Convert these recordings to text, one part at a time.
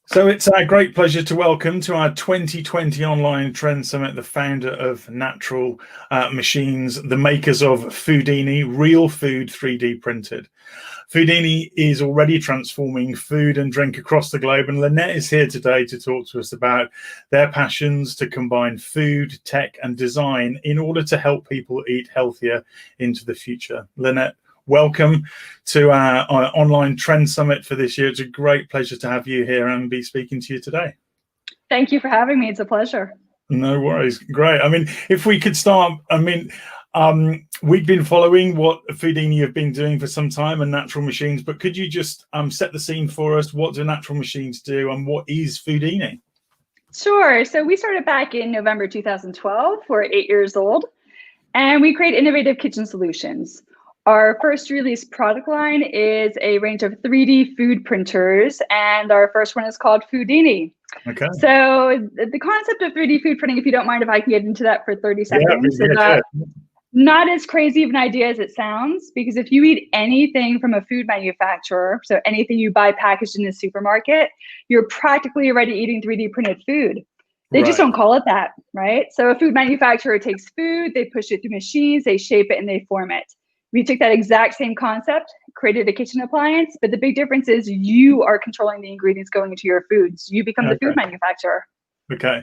So it's our great pleasure to welcome to our 2020 Online Trend Summit the founder of Natural Machines, the makers of Foodini, real food 3D printed. Foodini is already transforming food and drink across the globe, and Lynette is here today to talk to us about their passions to combine food, tech, and design in order to help people eat healthier into the future. Lynette, welcome to our online trend summit for this year. It's a great pleasure to have you here and be speaking to you today. Thank you for having me. It's a pleasure. No worries. Great. I mean, if we could start, we've been following what Foodini have been doing for some time and Natural Machines, but could you just set the scene for us? What do Natural Machines do and what is Foodini? Sure. So we started back in November 2012. We're 8 years old, and we create innovative kitchen solutions. Our first released product line is a range of 3D food printers, and our first one is called Foodini. Okay. So the concept of 3D food printing, if you don't mind if I can get into that for 30 seconds, Yeah. Not as crazy of an idea as it sounds, because if you eat anything from a food manufacturer, so anything you buy packaged in the supermarket, you're practically already eating 3D printed food. They just don't call it that, right? So a food manufacturer takes food, they push it through machines, they shape it, and they form it. We took that exact same concept, created a kitchen appliance, but the big difference is you are controlling the ingredients going into your foods. You become the food manufacturer. Okay.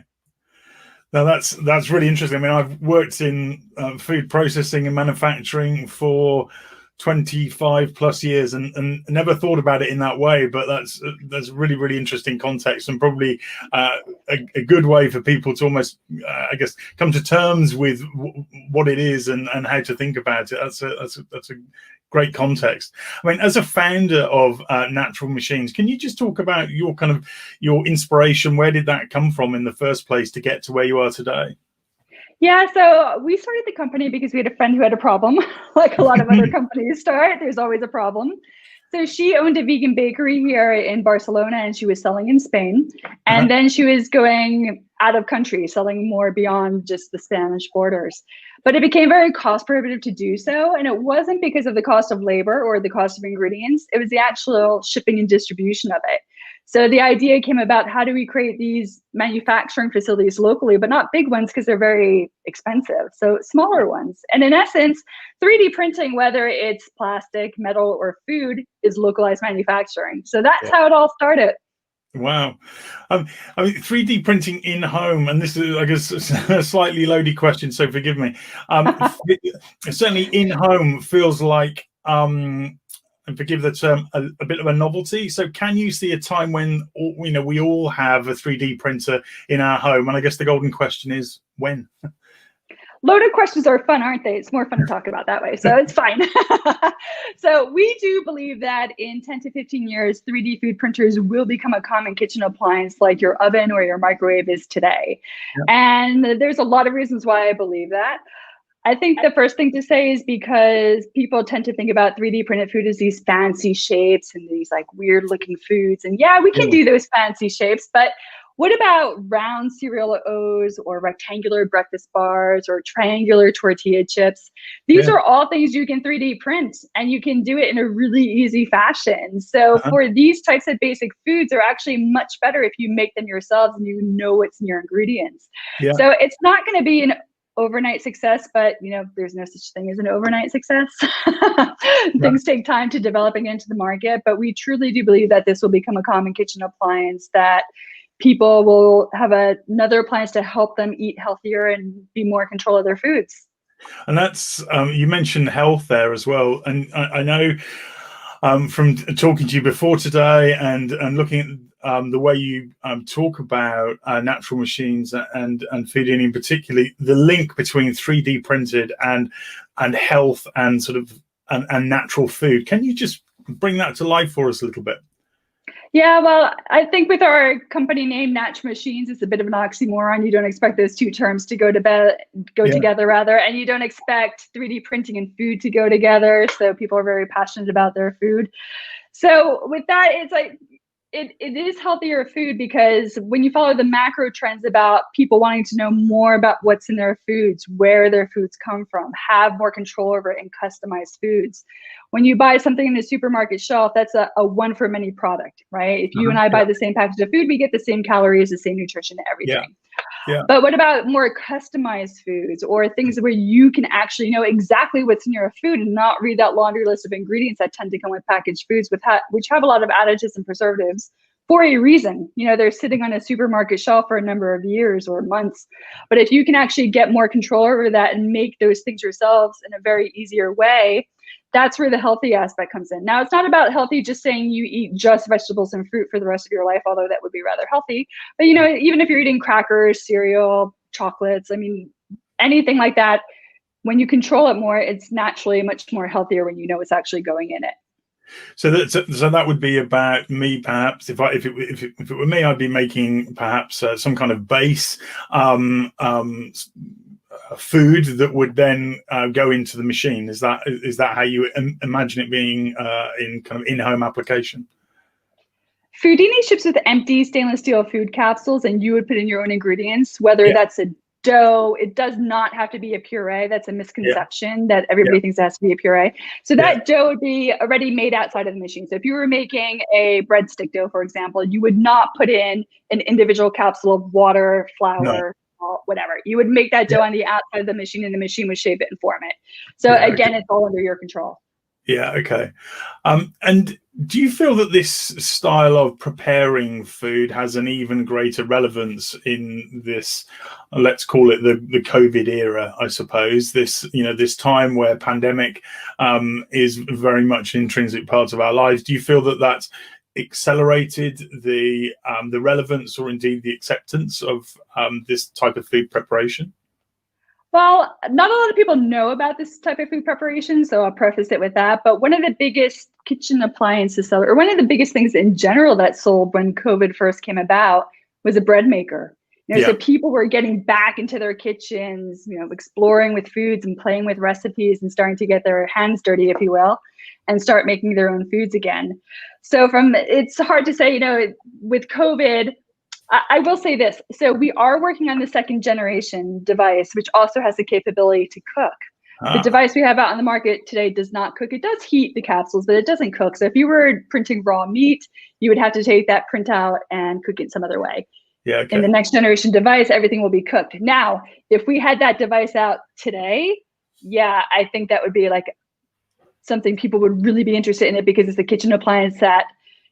Now that's really interesting. I mean, I've worked in food processing and manufacturing for 25 plus years and never thought about it in that way, but that's really, really interesting context and probably a good way for people to almost, I guess, come to terms with what it is and how to think about it. That's a great context. I mean, as a founder of Natural Machines, can you just talk about your inspiration? Where did that come from in the first place to get to where you are today? Yeah, so we started the company because we had a friend who had a problem. Like a lot of other companies start, there's always a problem. So she owned a vegan bakery here in Barcelona, and she was selling in Spain. And then she was going out of country, selling more beyond just the Spanish borders. But it became very cost prohibitive to do so. And it wasn't because of the cost of labor or the cost of ingredients. It was the actual shipping and distribution of it. So the idea came about, how do we create these manufacturing facilities locally, but not big ones because they're very expensive. So smaller ones. And in essence, 3D printing, whether it's plastic, metal, or food, is localized manufacturing. So that's how it all started. Wow. I mean, 3D printing in home, and this is, I guess, a slightly loaded question, so forgive me. Certainly in home feels like, and forgive the term, a bit of a novelty. So can you see a time when we all have a 3D printer in our home? And I guess the golden question is when? Loaded questions are fun, aren't they? It's more fun to talk about that way, so it's fine. So we do believe that in 10 to 15 years, 3D food printers will become a common kitchen appliance like your oven or your microwave is today. And there's a lot of reasons why I believe that. I think the first thing to say is because people tend to think about 3D printed food as these fancy shapes and these like weird looking foods. And yeah, we can do those fancy shapes, but what about round cereal O's or rectangular breakfast bars or triangular tortilla chips? These are all things you can 3D print, and you can do it in a really easy fashion. So for these types of basic foods, they're actually much better if you make them yourselves and you know what's in your ingredients. So it's not going to be an overnight success, but there's no such thing as an overnight success. Things take time to develop and get into the market, but we truly do believe that this will become a common kitchen appliance, that people will have another appliance to help them eat healthier and be more in control of their foods. And that's, you mentioned health there as well. And I know from talking to you before today and looking at the way you talk about Natural Machines and Foodini in particular, the link between 3D printed and health and sort of and natural food. Can you just bring that to life for us a little bit? Yeah, well, I think with our company name, Natural Machines, it's a bit of an oxymoron. You don't expect those two terms to go together, rather, and you don't expect 3D printing and food to go together. So people are very passionate about their food. So with that, it's like it is healthier food because when you follow the macro trends about people wanting to know more about what's in their foods, where their foods come from, have more control over it, and customize foods. When you buy something in the supermarket shelf, that's a one for many product, right? If you and I buy the same package of food, we get the same calories, the same nutrition, everything. Yeah. But what about more customized foods or things where you can actually know exactly what's in your food and not read that laundry list of ingredients that tend to come with packaged foods which have a lot of additives and preservatives for a reason? You know, they're sitting on a supermarket shelf for a number of years or months. But if you can actually get more control over that and make those things yourselves in a very easier way, that's where the healthy aspect comes in. Now, it's not about healthy just saying you eat just vegetables and fruit for the rest of your life, although that would be rather healthy. But, you know, even if you're eating crackers, cereal, chocolates, I mean, anything like that, when you control it more, it's naturally much more healthier when you know what's actually going in it. So that would be about me, perhaps. If it were me, I'd be making perhaps some kind of base food that would then go into the machine. Is that how you imagine it being in kind of in-home application? Foodini ships with empty stainless steel food capsules, and you would put in your own ingredients, whether that's a dough. It does not have to be a puree. That's a misconception that everybody thinks it has to be a puree. So that dough would be already made outside of the machine. So if you were making a breadstick dough, for example, you would not put in an individual capsule of water, flour, whatever. You would make that dough on the outside of the machine, and the machine would shape it and form it. So again, it's all under your control. Yeah. Okay. And do you feel that this style of preparing food has an even greater relevance in this, let's call it the COVID era, I suppose, this time where pandemic is very much an intrinsic part of our lives? Do you feel that that's accelerated the relevance or indeed the acceptance of this type of food preparation? Well, not a lot of people know about this type of food preparation, so I'll preface it with that. But one of the biggest kitchen appliances seller, or one of the biggest things in general that sold when COVID first came about, was a bread maker. So people were getting back into their kitchens, exploring with foods and playing with recipes and starting to get their hands dirty, if you will, and start making their own foods again. So it's hard to say, with COVID, I will say this. So we are working on the second generation device, which also has the capability to cook. The device we have out on the market today does not cook. It does heat the capsules, but it doesn't cook. So if you were printing raw meat, you would have to take that printout and cook it some other way. Yeah. Okay. In the next generation device, everything will be cooked. Now, if we had that device out today, I think that would be like something people would really be interested in it, because it's a kitchen appliance that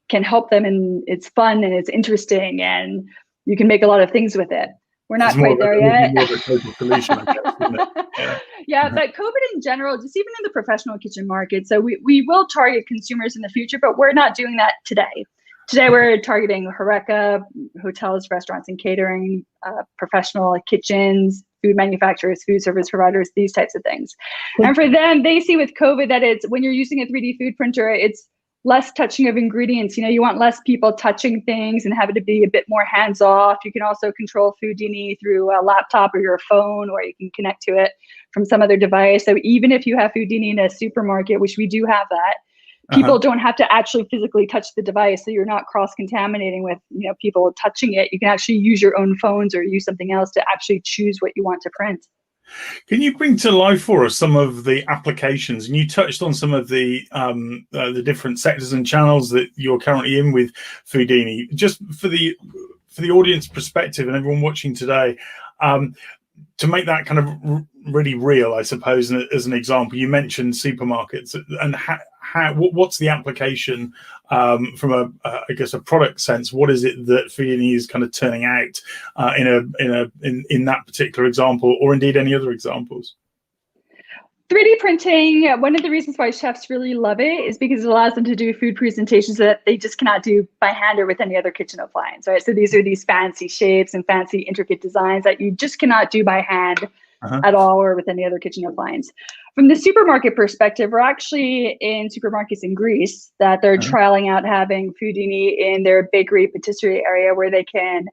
can help them, and it's fun and it's interesting and you can make a lot of things with it. We're not quite there yet. More of a total solution, I guess, isn't it? But COVID in general, just even in the professional kitchen market. So we will target consumers in the future, but we're not doing that today. Today, we're targeting HoReCa, hotels, restaurants, and catering, professional kitchens, food manufacturers, food service providers, these types of things. And for them, they see with COVID that it's, when you're using a 3D food printer, it's less touching of ingredients. You want less people touching things and have it to be a bit more hands off. You can also control Foodini through a laptop or your phone, or you can connect to it from some other device. So even if you have Foodini in a supermarket, which we do have that, people don't have to actually physically touch the device. So you're not cross-contaminating with people touching it. You can actually use your own phones or use something else to actually choose what you want to print. Can you bring to life for us some of the applications? And you touched on some of the different sectors and channels that you're currently in with Foodini. Just for the audience perspective and everyone watching today, to make that kind of really real, I suppose, as an example, you mentioned supermarkets, and what's the application from a product sense? What is it that Foodini is kind of turning out in that particular example, or indeed any other examples? 3D printing, one of the reasons why chefs really love it is because it allows them to do food presentations that they just cannot do by hand or with any other kitchen appliance, right? So these are these fancy shapes and fancy intricate designs that you just cannot do by hand at all or with any other kitchen appliance. From the supermarket perspective, we're actually in supermarkets in Greece that they're trialing out having Foodini in their bakery patisserie area, where they can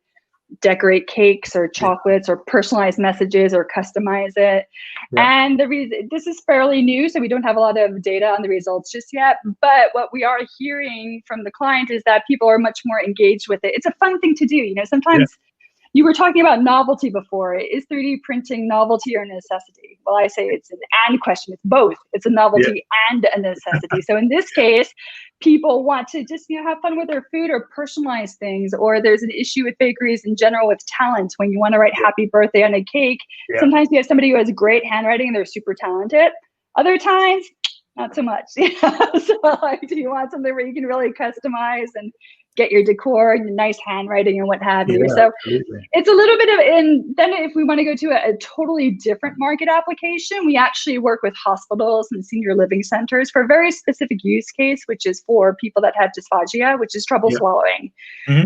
decorate cakes or chocolates or personalize messages or customize it. Yeah. And the reason, this is fairly new, so we don't have a lot of data on the results just yet, but what we are hearing from the client is that people are much more engaged with it. It's a fun thing to do. You know, sometimes you were talking about novelty before. Is 3D printing novelty or necessity? Well, I say it's an and question. It's both. It's a novelty and a necessity. So in this case, people want to just, you know, have fun with their food or personalize things, or there's an issue with bakeries in general with talent. When you want to write happy birthday on a cake, sometimes you have somebody who has great handwriting and they're super talented. Other times, not so much. So like, do you want something where you can really customize and get your decor and nice handwriting and what have you? So it's a little bit of, and then if we want to go to a totally different market application, we actually work with hospitals and senior living centers for a very specific use case, which is for people that have dysphagia, which is trouble swallowing.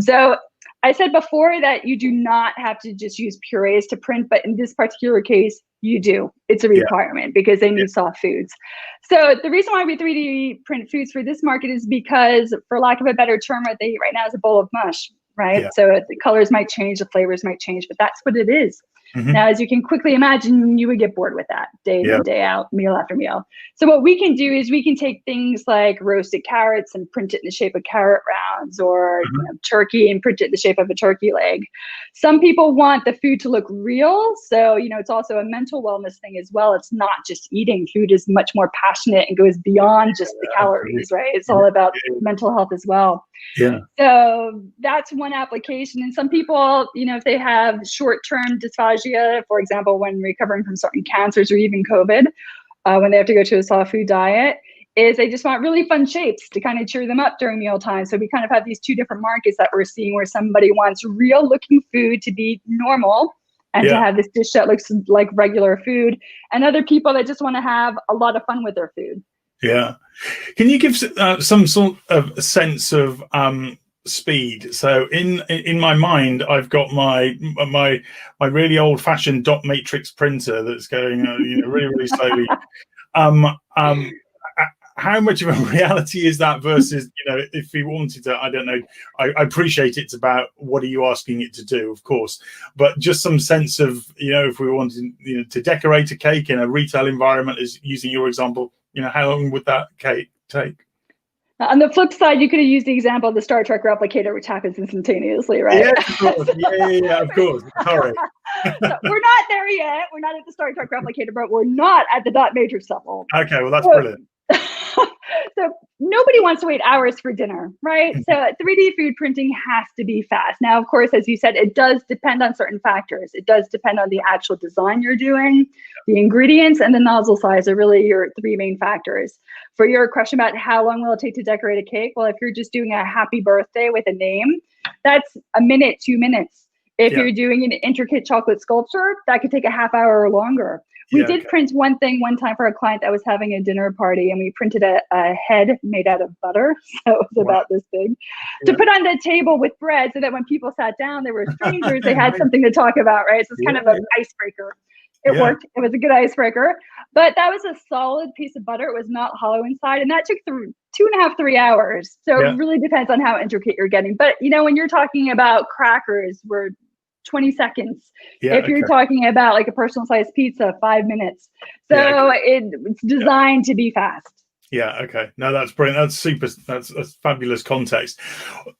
So I said before that you do not have to just use purees to print, but in this particular case, you do. It's a requirement because they need soft foods. So the reason why we 3D print foods for this market is because, for lack of a better term, what they eat right now is a bowl of mush, right? So the colors might change, the flavors might change, but that's what it is. Now, as you can quickly imagine, you would get bored with that day in, day out, meal after meal. So what we can do is we can take things like roasted carrots and print it in the shape of carrot rounds, or you know, turkey and print it in the shape of a turkey leg. Some people want the food to look real. So, you know, it's also a mental wellness thing as well. It's not just eating. Food is much more passionate and goes beyond just the calories, right? It's all about mental health as well. So that's one application. And some people, you know, if they have short-term dysphagia, for example, when recovering from certain cancers or even COVID, when they have to go to a soft food diet, is they just want really fun shapes to kind of cheer them up during mealtime. So we kind of have these two different markets that we're seeing, where somebody wants real looking food to be normal and to have this dish that looks like regular food, and other people that just want to have a lot of fun with their food. Yeah. Can you give some sort of sense of speed? So in my mind, I've got my really old fashioned dot matrix printer that's going you know, really slowly. How much of a reality is that versus, you know, if we wanted to, I don't know, I appreciate it's about what are you asking it to do, of course, but just some sense of, you know, if we wanted, you know, to decorate a cake in a retail environment, as using your example, you know, how long would that cake take? On the flip side, you could have used the example of the Star Trek replicator, which happens instantaneously, right? Yeah, of course. Of course. Sorry. So we're not there yet. We're not at the Star Trek replicator, but we're not at the dot matrix level. Okay, well, that's brilliant. So nobody wants to wait hours for dinner, right? So 3D food printing has to be fast. Now, of course, as you said, it does depend on certain factors. It does depend on the actual design you're doing, the ingredients, and the nozzle size are really your three main factors. For your question about how long will it take to decorate a cake, well, if you're just doing a happy birthday with a name, that's a minute, 2 minutes. If you're doing an intricate chocolate sculpture, that could take a half hour or longer. We did print one thing one time for a client that was having a dinner party, and we printed a head made out of butter, so it was about this big, to put on the table with bread, so that when people sat down, they were strangers, they had something to talk about, right? So it's kind of an icebreaker. It worked. It was a good icebreaker. But that was a solid piece of butter. It was not hollow inside, and that took 2.5, 3 hours. So it really depends on how intricate you're getting. But, you know, when you're talking about crackers, we're 20 seconds. If you're talking about like a personal sized pizza, 5 minutes. So it's designed to be fast. Yeah. Okay. No, that's brilliant. That's super. That's fabulous context.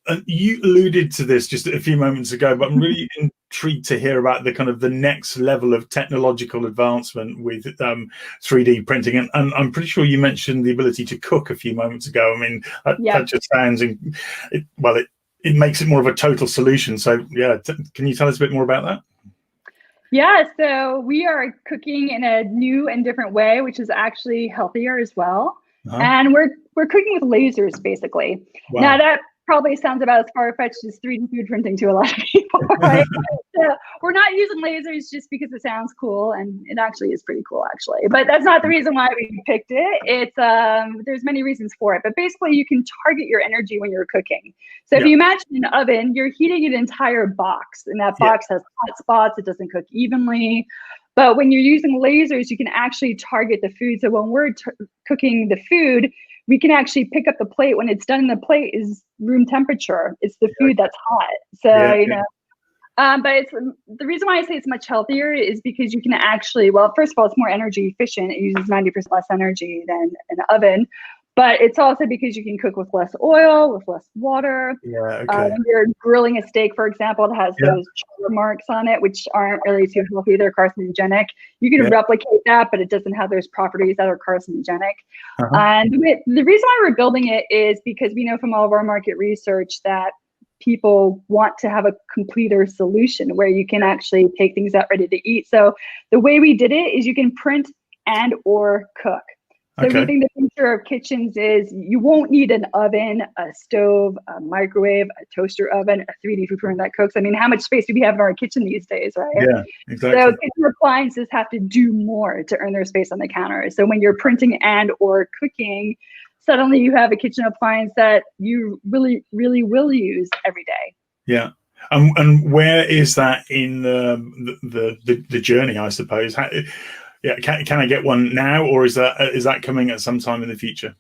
And you alluded to this just a few moments ago, but I'm really intrigued to hear about the kind of the next level of technological advancement with 3D printing. And I'm pretty sure you mentioned the ability to cook a few moments ago. I mean, that just sounds, it makes it more of a total solution. So yeah, can you tell us a bit more about that? Yeah, so we are cooking in a new and different way, which is actually healthier as well. And we're cooking with lasers, basically. Now that probably sounds about as far-fetched as 3D food printing to a lot of people, right? So we're not using lasers just because it sounds cool, and it actually is pretty cool, actually. But that's not the reason why we picked it. It's there's many reasons for it, but basically you can target your energy when you're cooking. So if you imagine an oven, you're heating an entire box, and that box has hot spots. It doesn't cook evenly. But when you're using lasers, you can actually target the food. So when we're cooking the food, we can actually pick up the plate when it's done. The plate is room temperature. It's the food that's hot. So, you know, But it's the reason why I say it's much healthier is because you can actually, well, first of all, it's more energy efficient. It uses 90% less energy than an oven. But it's also because you can cook with less oil, with less water. Yeah. Okay. When you're grilling a steak, for example, it has those char marks on it, which aren't really too healthy. They're carcinogenic. You can replicate that, but it doesn't have those properties that are carcinogenic. And the reason why we're building it is because we know from all of our market research that people want to have a completer solution where you can actually take things out ready to eat. So the way we did it is you can print and or cook. So we think the future of kitchens is you won't need an oven, a stove, a microwave, a toaster oven, a 3D food printer that cooks. I mean, how much space do we have in our kitchen these days, right? Yeah, exactly. So kitchen appliances have to do more to earn their space on the counter. So when you're printing and or cooking, suddenly you have a kitchen appliance that you really, really will use every day. Yeah. And where is that in the journey, I suppose? Can I get one now, or is that coming at some time in the future?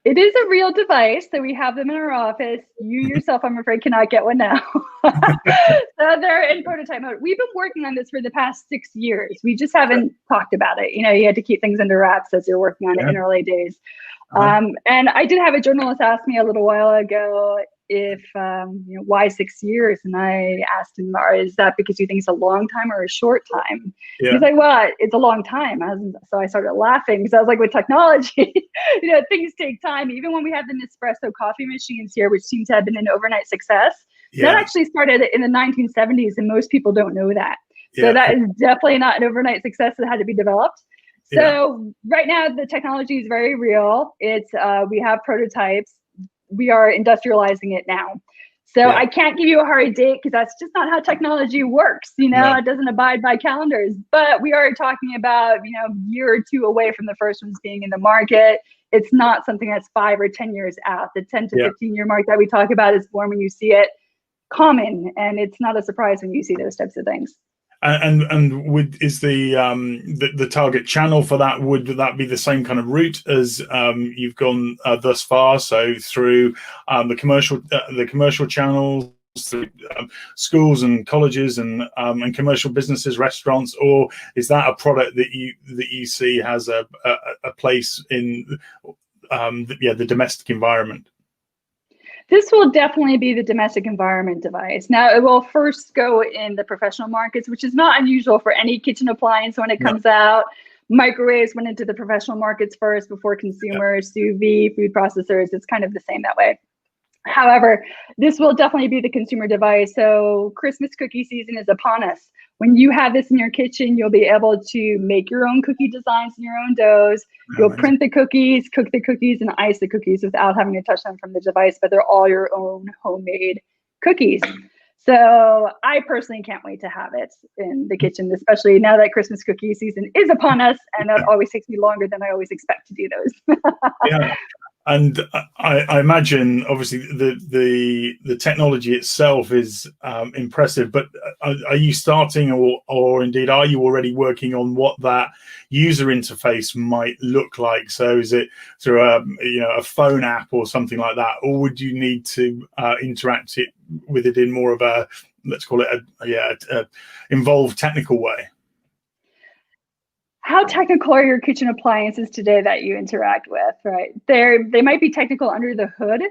It is a real device, so we have them in our office. You yourself, I'm afraid, cannot get one now. So they're in prototype mode. We've been working on this for the past 6 years. We just haven't talked about it. You know, you had to keep things under wraps as you're working on it in early days. And I did have a journalist ask me a little while ago if, you know, why 6 years? And I asked him, is that because you think it's a long time or a short time? He's like, well, it's a long time. So I started laughing because I was like, with technology, you know, things take time. Even when we have the Nespresso coffee machines here, which seem to have been an overnight success, that actually started in the 1970s, and most people don't know that. So that is definitely not an overnight success that had to be developed. So right now, the technology is very real. It's we have prototypes. We are industrializing it now. So I can't give you a hard date because that's just not how technology works. You know, it doesn't abide by calendars. But we are talking about, you know, a year or two away from the first ones being in the market. It's not something that's 5 or 10 years out. The 10 to 15 year mark that we talk about is born when you see it common, and it's not a surprise when you see those types of things. And is the target channel for that, would that be the same kind of route as you've gone thus far? So through the commercial channels, through schools and colleges and commercial businesses, restaurants, or is that a product that you see has a place in the domestic environment? This will definitely be the domestic environment device. Now, it will first go in the professional markets, which is not unusual for any kitchen appliance when it comes out. Microwaves went into the professional markets first before consumers, sous vide, food processors. It's kind of the same that way. However, this will definitely be the consumer device. So Christmas cookie season is upon us. When you have this in your kitchen, you'll be able to make your own cookie designs and your own doughs. You'll print the cookies, cook the cookies, and ice the cookies without having to touch them from the device, but they're all your own homemade cookies. So I personally can't wait to have it in the kitchen, especially now that Christmas cookie season is upon us, and that always takes me longer than I always expect to do those. And I imagine, obviously, the technology itself is impressive. But are you starting, or indeed, are you already working on what that user interface might look like? So, is it through a phone app or something like that, or would you need to interact with it in more of a, let's call it a involved technical way? How technical are your kitchen appliances today that you interact with, right? They might be technical under the hood,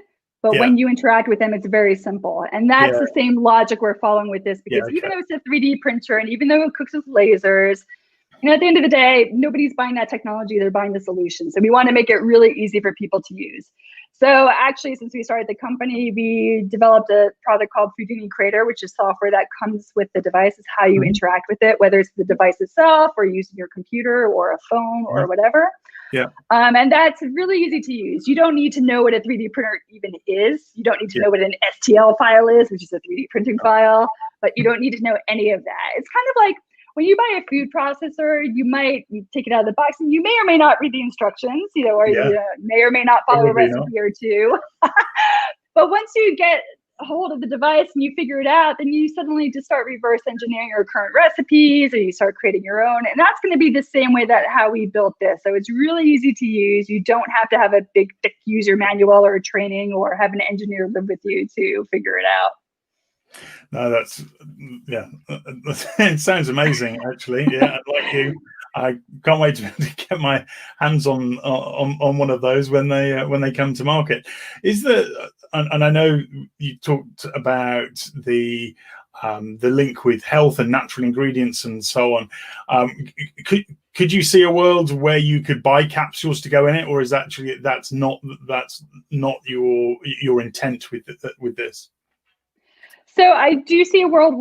but when you interact with them, it's very simple. And that's the same logic we're following with this, because even though it's a 3D printer and even though it cooks with lasers, you know, at the end of the day, nobody's buying that technology, they're buying the solution. So we want to make it really easy for people to use. So actually, since we started the company, we developed a product called Foodini Creator, which is software that comes with the device. Is how you interact with it, whether it's the device itself or using your computer or a phone or whatever. And that's really easy to use. You don't need to know what a 3D printer even is. You don't need to know what an STL file is, which is a 3D printing file, but you don't need to know any of that. It's kind of like when you buy a food processor, you take it out of the box and you may or may not read the instructions, you know, or you may or may not follow a recipe or two. But once you get a hold of the device and you figure it out, then you suddenly just start reverse engineering your current recipes, or you start creating your own. And that's going to be the same way that how we built this. So it's really easy to use. You don't have to have a big, thick user manual or training or have an engineer live with you to figure it out. No, that's yeah. It sounds amazing, actually. Yeah, like you, I can't wait to get my hands on one of those when they come to market. Is there, and I know you talked about the link with health and natural ingredients and so on. Could you see a world where you could buy capsules to go in it, or is actually that's not your intent with this? So I do see a world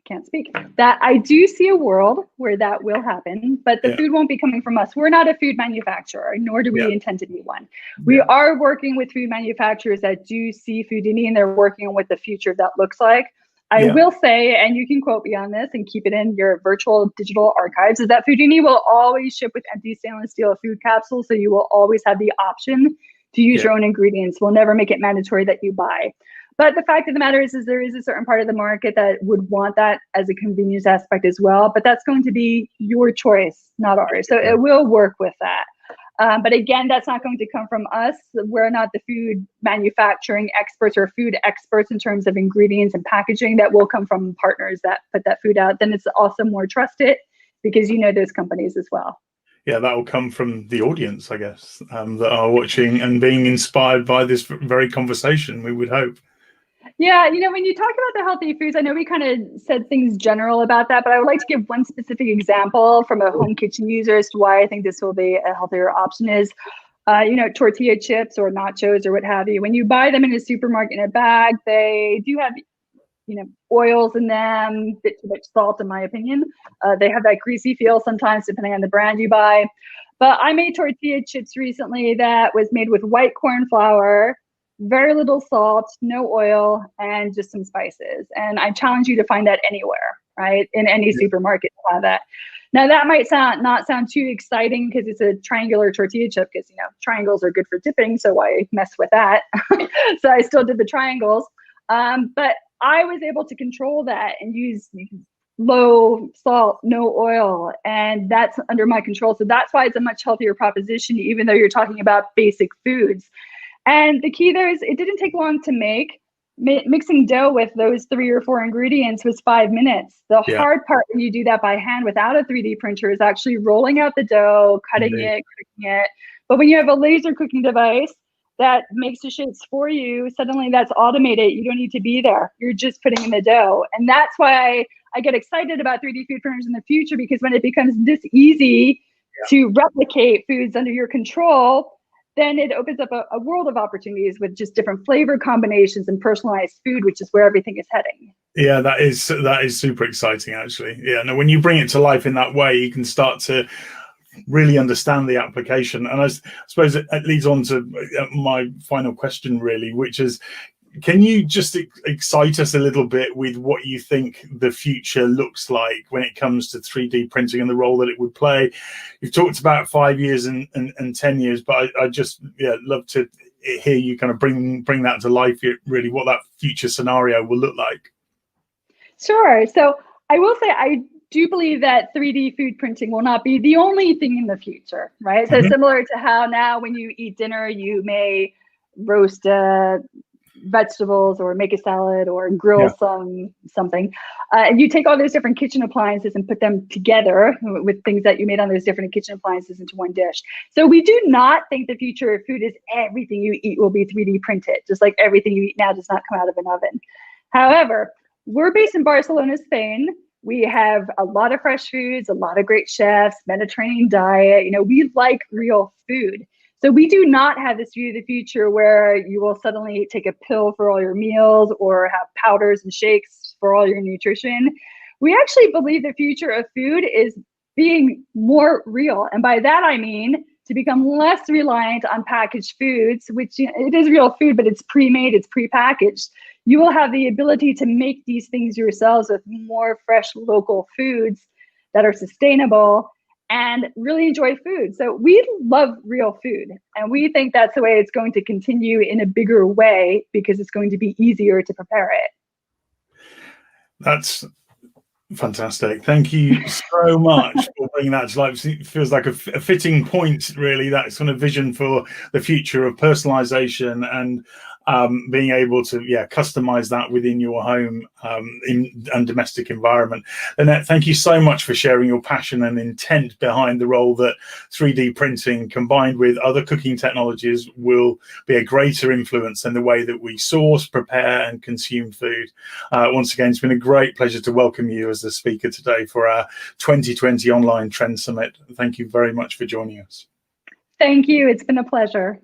can't speak. That I do see a world where that will happen, but the food won't be coming from us. We're not a food manufacturer, nor do we intend to be one. We are working with food manufacturers that do see Foodini, and they're working on what the future of that looks like. I will say, and you can quote me on this and keep it in your virtual digital archives, is that Foodini will always ship with empty stainless steel food capsules, so you will always have the option to use your own ingredients. We'll never make it mandatory that you buy. But the fact of the matter is there is a certain part of the market that would want that as a convenience aspect as well. But that's going to be your choice, not ours. So it will work with that. But again, that's not going to come from us. We're not the food manufacturing experts or food experts in terms of ingredients and packaging. That will come from partners that put that food out. Then it's also more trusted because you know those companies as well. Yeah, that will come from the audience, I guess, that are watching and being inspired by this very conversation, we would hope. Yeah, you know, when you talk about the healthy foods, I know we kind of said things general about that, but I would like to give one specific example from a home kitchen user as to why I think this will be a healthier option is, you know, tortilla chips or nachos or what have you. When you buy them in a supermarket in a bag, they do have, you know, oils in them, bit too much salt, in my opinion. They have that greasy feel sometimes, depending on the brand you buy. But I made tortilla chips recently that was made with white corn flour, very little salt, no oil, and just some spices. And I challenge you to find that anywhere, right? In any supermarket to have that. Now that might not sound too exciting because it's a triangular tortilla chip, because you know triangles are good for dipping, so why mess with that? So I still did the triangles, but I was able to control that and use low salt, no oil, and that's under my control. So that's why it's a much healthier proposition, even though you're talking about basic foods. And the key there is it didn't take long to make. Mixing dough with those 3 or 4 ingredients was 5 minutes. The hard part when you do that by hand without a 3D printer is actually rolling out the dough, cutting it, cooking it. But when you have a laser cooking device that makes the shapes for you, suddenly that's automated. You don't need to be there. You're just putting in the dough. And that's why I get excited about 3D food printers in the future, because when it becomes this easy to replicate foods under your control, then it opens up a world of opportunities with just different flavor combinations and personalized food, which is where everything is heading. Yeah, that is super exciting, actually. Yeah, no, when you bring it to life in that way, you can start to really understand the application. And I suppose it leads on to my final question, really, which is, can you just excite us a little bit with what you think the future looks like when it comes to 3D printing and the role that it would play? You've talked about 5 years and 10 years, but I just love to hear you kind of bring that to life, really, what that future scenario will look like. Sure. So I will say I do believe that 3D food printing will not be the only thing in the future, right? So similar to how now when you eat dinner, you may roast vegetables or make a salad or grill something. You take all those different kitchen appliances and put them together with things that you made on those different kitchen appliances into one dish. So we do not think the future of food is everything you eat will be 3D printed, just like everything you eat now does not come out of an oven. However, we're based in Barcelona, Spain. We have a lot of fresh foods, a lot of great chefs, Mediterranean diet. You know, we like real food. So we do not have this view of the future where you will suddenly take a pill for all your meals or have powders and shakes for all your nutrition. We actually believe the future of food is being more real. And by that, I mean to become less reliant on packaged foods, which it is real food, but it's pre-made, it's pre-packaged. You will have the ability to make these things yourselves with more fresh local foods that are sustainable and really enjoy food. So we love real food, and we think that's the way it's going to continue in a bigger way because it's going to be easier to prepare it. That's fantastic. Thank you so much for bringing that to life. It feels like a fitting point, really, that sort of vision for the future of personalization and being able to customize that within your home and domestic environment. Lynette, thank you so much for sharing your passion and intent behind the role that 3D printing combined with other cooking technologies will be a greater influence in the way that we source, prepare and consume food. Once again, it's been a great pleasure to welcome you as the speaker today for our 2020 Online Trend Summit. Thank you very much for joining us. Thank you. It's been a pleasure.